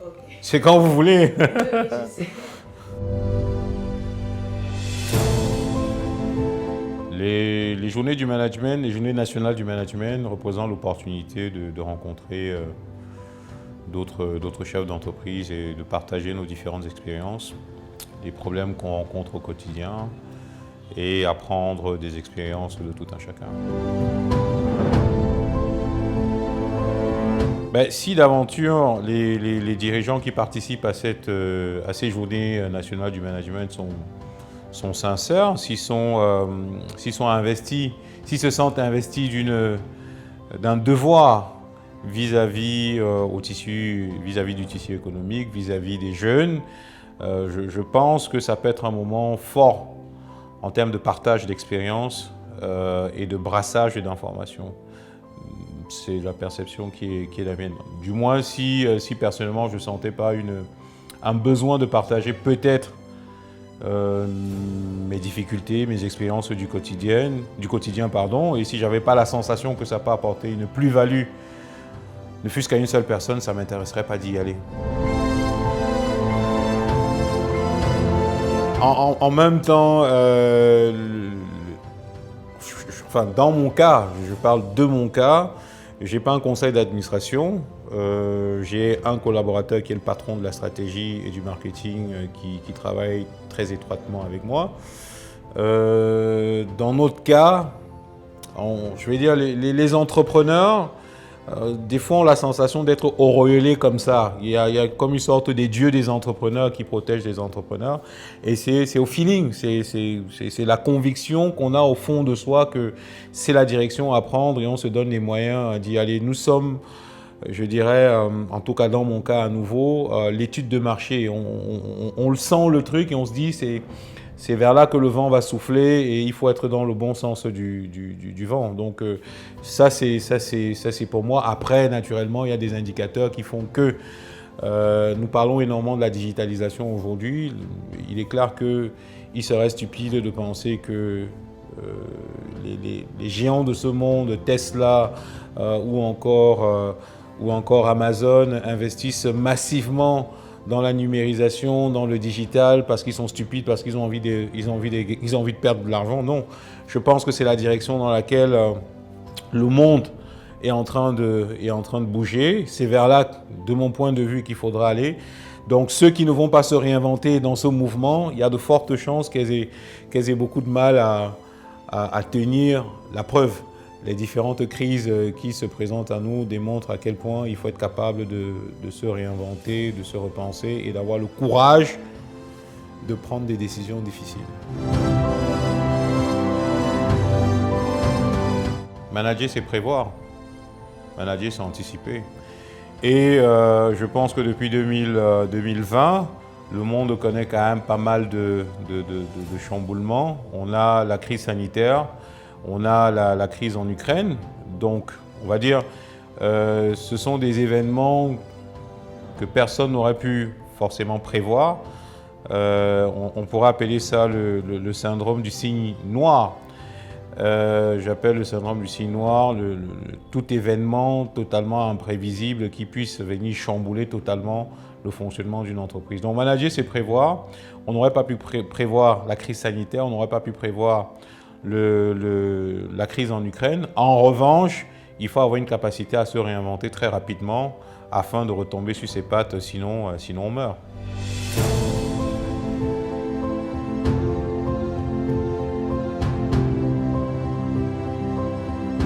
Ok. C'est quand vous voulez. Je sais. Les journées du management, les journées nationales du management représentent l'opportunité de rencontrer d'autres chefs d'entreprise et de partager nos différentes expériences, les problèmes qu'on rencontre au quotidien et apprendre des expériences de tout un chacun. Ben, si d'aventure les dirigeants qui participent à ces journées nationales du management sont sincères, s'ils sont investis, s'ils se sentent investis d'un devoir vis-à-vis du tissu économique, vis-à-vis des jeunes, je pense que ça peut être un moment fort en termes de partage d'expériences et de brassage d'informations. C'est la perception qui est la mienne. Du moins, si personnellement je ne sentais pas un besoin de partager peut-être mes difficultés, mes expériences du quotidien, et si je n'avais pas la sensation que ça peut apporter une plus-value, ne fût-ce qu'à une seule personne, ça ne m'intéresserait pas d'y aller. En même temps, dans mon cas, je parle de mon cas, je n'ai pas un conseil d'administration, j'ai un collaborateur qui est le patron de la stratégie et du marketing qui travaille très étroitement avec moi. Dans notre cas, je vais dire les entrepreneurs, des fois ont la sensation d'être auréolés comme ça. Il y a comme une sorte des dieux des entrepreneurs qui protègent les entrepreneurs. Et c'est au feeling, c'est la conviction qu'on a au fond de soi que c'est la direction à prendre et on se donne les moyens d'y aller. Nous sommes, je dirais, en tout cas dans mon cas à nouveau, l'étude de marché. On le sent le truc et on se dit c'est vers là que le vent va souffler et il faut être dans le bon sens du vent. Donc ça c'est pour moi. Après, naturellement, il y a des indicateurs qui font que nous parlons énormément de la digitalisation aujourd'hui. Il est clair qu'il serait stupide de penser que les géants de ce monde, Tesla ou encore Amazon, investissent massivement dans la numérisation, dans le digital, parce qu'ils sont stupides, parce qu'ils ont envie de perdre de l'argent. Non, je pense que c'est la direction dans laquelle le monde est en train de bouger. C'est vers là, de mon point de vue, qu'il faudra aller. Donc ceux qui ne vont pas se réinventer dans ce mouvement, il y a de fortes chances qu'elles aient beaucoup de mal à tenir la preuve. Les différentes crises qui se présentent à nous démontrent à quel point il faut être capable de se réinventer, de se repenser et d'avoir le courage de prendre des décisions difficiles. Manager, c'est prévoir. Manager, c'est anticiper. Et je pense que depuis 2020, le monde connaît quand même pas mal de chamboulements. On a la crise sanitaire. On a la crise en Ukraine, donc on va dire ce sont des événements que personne n'aurait pu forcément prévoir. On pourrait appeler ça le syndrome du cygne noir. J'appelle le syndrome du cygne noir tout événement totalement imprévisible qui puisse venir chambouler totalement le fonctionnement d'une entreprise. Donc manager, c'est prévoir. On n'aurait pas pu prévoir la crise sanitaire, on n'aurait pas pu prévoir la crise en Ukraine. En revanche, il faut avoir une capacité à se réinventer très rapidement afin de retomber sur ses pattes, sinon on meurt.